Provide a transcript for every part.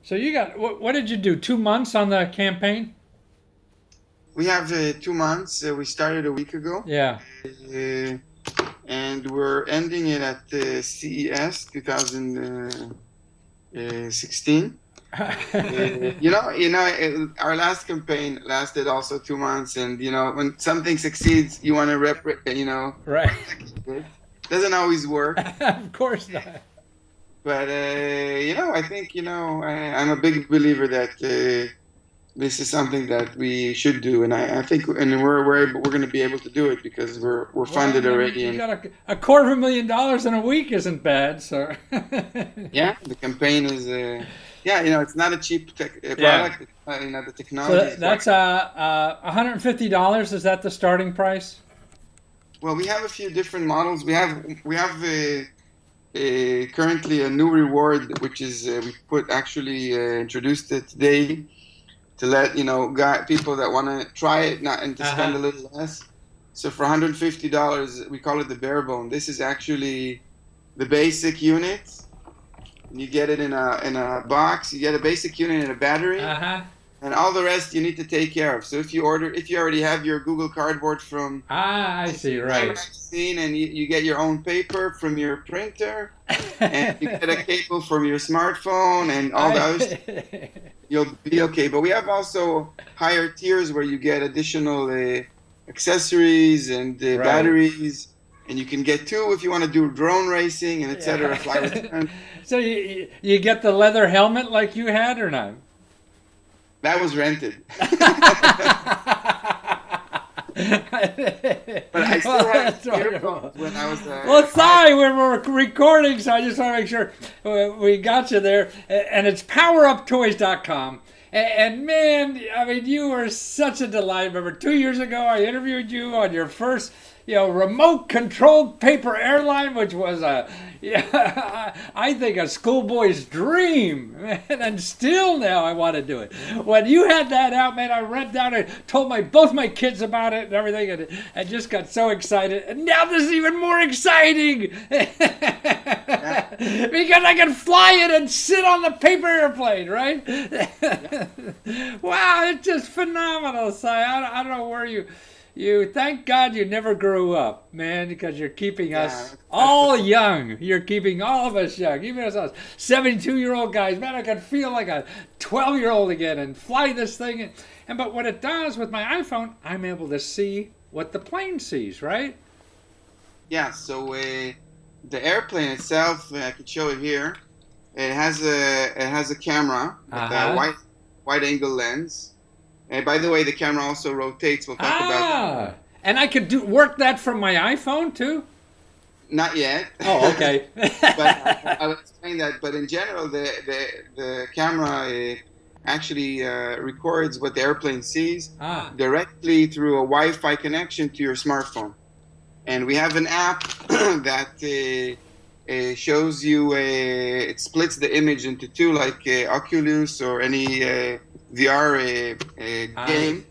So you got what did you do? 2 months on the campaign? We have 2 months. We started a week ago, Yeah. uh, and we're ending it at CES 2016. Our last campaign lasted also 2 months, and when something succeeds, you want to Right. replicate it. Doesn't always work, Of course not. but I think I'm a big believer that this is something that we should do, and I think, and we're going to be able to do it because we're Well, funded I mean, already, you and got a $250,000 in a week isn't bad. So. yeah, the campaign is yeah, it's not a cheap Yeah. product. The So technology is quite. that's $150. Is that the starting price? Well, we have a few different models. We have currently a new reward, which is we put actually introduced it today to let people that want to try it not and to Uh spend huh. a little less. So for $150, we call it the bare bone. This is actually the basic unit. You get it in a box. You get a basic unit and a Uh battery, huh. and all the rest you need to take care of. So if you already have your Google Cardboard from Ah, I see. Time Right. Magazine, and you get your own paper from your printer, and you get a cable from your smartphone, and all the other stuff, I. you'll be okay. But we have also higher tiers where you get additional accessories and Right. batteries, and you can get two if you want to do drone racing and etc. Fly Yeah. return. So you get the leather helmet like you had or not? That was rented. But I still Well, have that's wonderful. earphones when I was Well, five. sorry, we're recording, so I just want to make sure we got you there. And it's poweruptoys.com. And man, I mean, you were such a delight. Remember, 2 years ago, I interviewed you on your first, remote controlled paper airline, which was yeah, I think a schoolboy's dream. Man, and still now I want to do it. When you had that out, man, I ran down and told both my kids about it and everything, and I just got so excited. And now this is even more exciting because Yeah, I can fly it and sit on the paper airplane, right? yeah, Wow, it's just phenomenal, Si. I don't know where you thank God you never grew up, man, because you're keeping yeah. us That's the all young. You're keeping all of us young, even us 72-year-old guys. Man, I can feel like a 12-year-old again and fly this thing. But what it does with my iPhone, I'm able to see what the plane sees, right? yeah. So the airplane itself, I could show it here. It has a camera Uh with a huh. wide angle lens. And by the way, the camera also rotates. We'll talk about that. Ah, and I could do work that from my iPhone too. Not yet, Oh, okay. but I'll explain that. But in general, the camera actually records what the airplane sees Ah, directly through a Wi-Fi connection to your smartphone. And we have an app that shows you. It splits the image into two, like Oculus or any VR I game.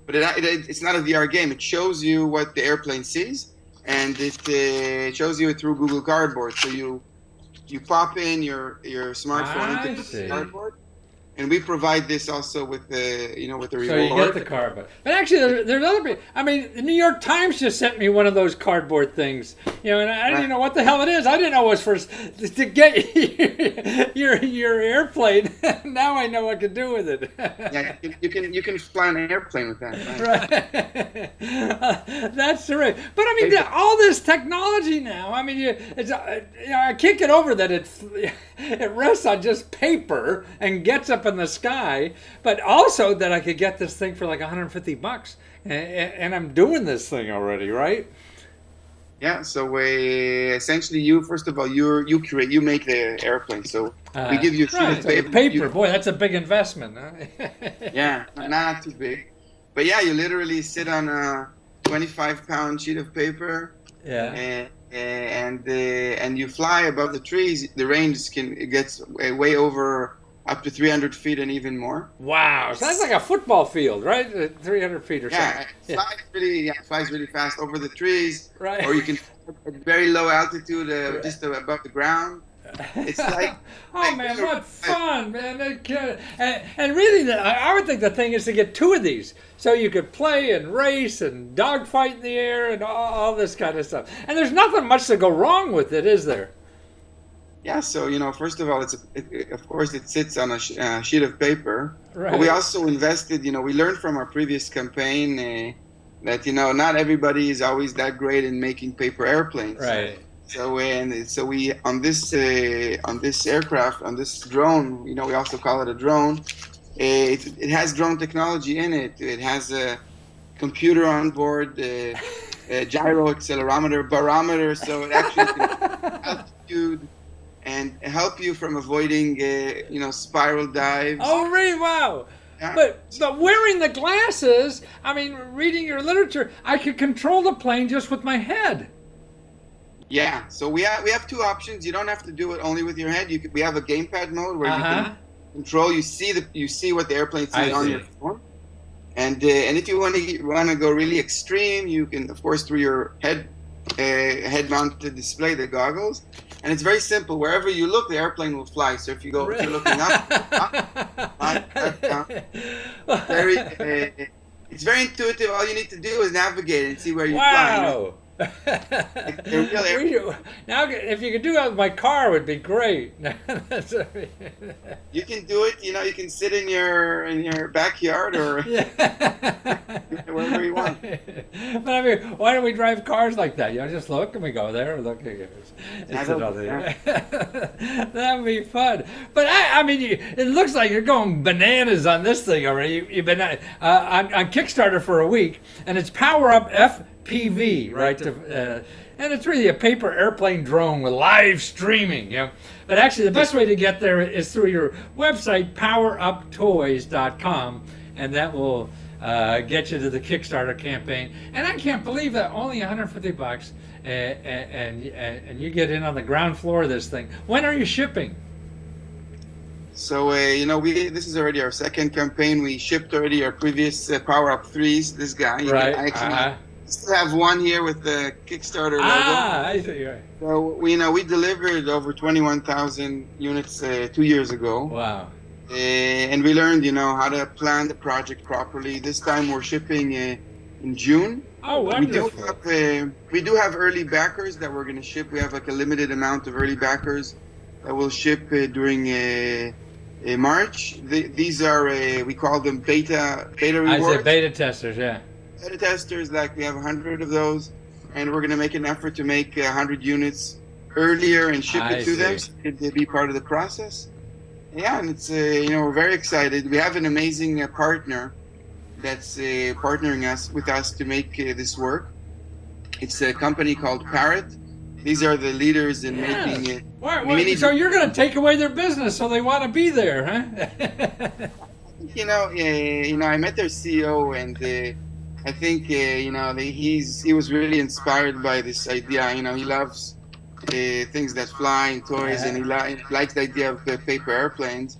But it's not a VR game. It shows you what the airplane sees, and it shows you it through Google Cardboard. So you pop in your smartphone into I Google see. Cardboard, and we provide this also with the So you get reward. the card, but actually, there's other people. I mean, the New York Times just sent me one of those cardboard things, and I didn't Right. even know what the hell it is. I didn't know it was for to get your airplane. Now I know what to do with it. Yeah, you can fly an airplane with that, right? Right. That's terrific. But I mean, Paper. all this technology now. I mean, I can't get over that it rests on just paper and gets up in the sky. But also that I could get this thing for like $150, and I'm doing this thing already, right? Yeah, so essentially, you first of all, you make the airplane. So we give you a sheet Right. of So the paper. paper, boy, that's a big investment. Huh? Yeah, not too big, but yeah, you literally sit on a 25-pound sheet of paper, Yeah. and you fly above the trees. The range it gets way over up to 300 feet and even more. Wow. So that's like a football field, right? 300 feet or something. Yeah, it Yeah. flies really fast over the trees, Right. or you can fly at very low altitude, Right. just above the ground. It's like oh man, what fun, man! And really, I would think the thing is to get two of these, so you could play and race and dogfight in the air and all this kind of stuff. And there's nothing much to go wrong with it, is there? Yeah, so first of all, of course it sits on a sheet of paper. Right. But we also invested. We learned from our previous campaign that not everybody is always that great in making paper airplanes. Right. So we on this aircraft, on this drone, we also call it a drone. It has drone technology in it. It has a computer on board, a gyro, accelerometer, barometer, so it actually can altitude and help you from avoiding spiral dives. Oh, really? Wow. Yeah. But wearing the glasses, I mean, reading your literature, I could control the plane just with my head. Yeah, so we have two options. You don't have to do it only with your head. We have a gamepad mode where you can control. You see what the airplane sees on your phone, and if you want to go really extreme, you can, of course, through your head-mounted display, the goggles, and it's very simple. Wherever you look, the airplane will fly. So if you're looking up, down. It's very intuitive. All you need to do is navigate and see where you're flying. Now, if you could do that with my car, it would be great. You can do it. You can sit in your backyard or wherever you want. But I mean, why don't we drive cars like that? Just look and we go there. Look here. That would be fun. But I mean, it looks like you're going bananas on this thing already. You've been on Kickstarter for a week, and it's Power Up FPV, right? And it's really a paper airplane drone with live streaming. But actually, the best way to get there is through your website, poweruptoys.com, and that will get you to the Kickstarter campaign. And I can't believe that only $150, and you get in on the ground floor of this thing. When are you shipping? So this is already our second campaign. We shipped already our previous Power Up 3s. This guy, right? I still have one here with the Kickstarter logo. I see. Right. So we delivered over 21,000 units 2 years ago. Wow. And we learned how to plan the project properly. This time we're shipping in June. Oh, wonderful. We do have early backers that we're going to ship. We have like a limited amount of early backers that will ship during March. These are we call them beta rewards. I say beta testers, yeah. Beta testers, like we have 100 of those, and we're going to make an effort to make 100 units earlier and ship it to them so they can be part of the process. Yeah, and it's we're very excited. We have an amazing partner that's partnering with us to make this work. It's a company called Parrot. These are the leaders in making it. So you're going to take away their business, so they want to be there, huh? I met their CEO, and I think he was really inspired by this idea. He loves things that fly and toys, and he likes the idea of the paper airplanes.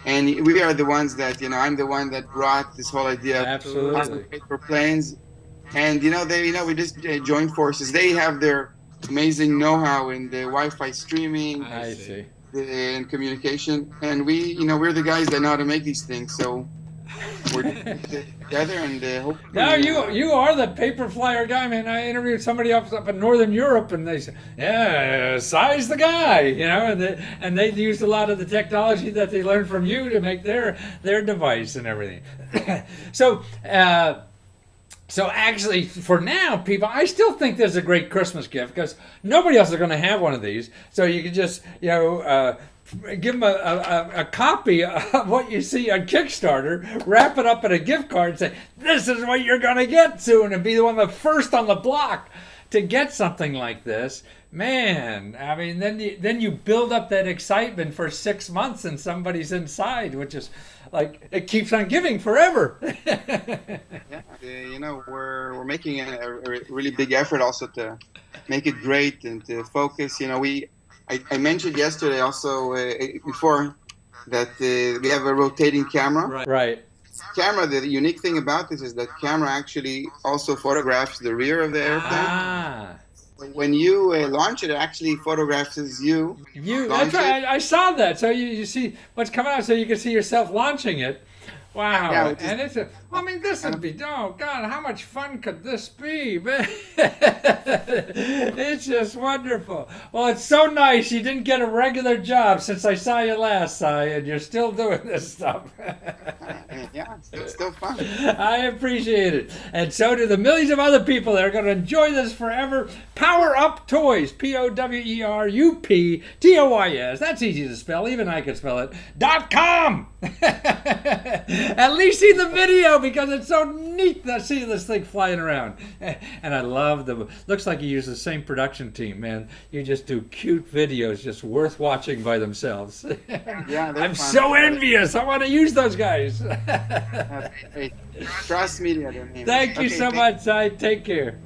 And we are the ones that I'm the one that brought this whole idea of paper planes. And we just joined forces. They have their amazing know-how in the Wi-Fi streaming and communication, and we're the guys that know how to make these things. So we're together, and hopefully. Now you are the paper flyer guy, man. I interviewed somebody up in Northern Europe, and they said, "Yeah, Cy's the guy," and they used a lot of the technology that they learned from you to make their device and everything. So actually, for now, people, I still think there's a great Christmas gift because nobody else is going to have one of these. So you can just, give them a copy of what you see on Kickstarter, wrap it up in a gift card, and say, "This is what you're going to get soon," and be the one the first on the block to get something like this. Man, I mean, then you build up that excitement for 6 months, and somebody's inside, which is like it keeps on giving forever. We're making a really big effort also to make it great and to focus. I mentioned yesterday also before that we have a rotating camera. Right. Camera. The unique thing about this is that camera actually also photographs the rear of the airplane. when you launch it, it actually photographs you. That's right. I saw that. So you see what's coming out, so you can see yourself launching it. Wow. Yeah, And this would be, oh God, how much fun could this be? It's just wonderful. Well, it's so nice you didn't get a regular job since I saw you last, Cy, and you're still doing this stuff. Yeah, it's still fun. I appreciate it. And so do the millions of other people that are going to enjoy this forever. Power Up Toys, POWERUPTOYS. That's easy to spell. Even I can spell it. .com. At least see the video because it's so neat to see this thing flying around. And I love looks like you use the same production team, man. You just do cute videos just worth watching by themselves. Yeah, I'm fun. so envious. I want to use those guys. Trust Media, their name. Thank you so much, Cy. Take care.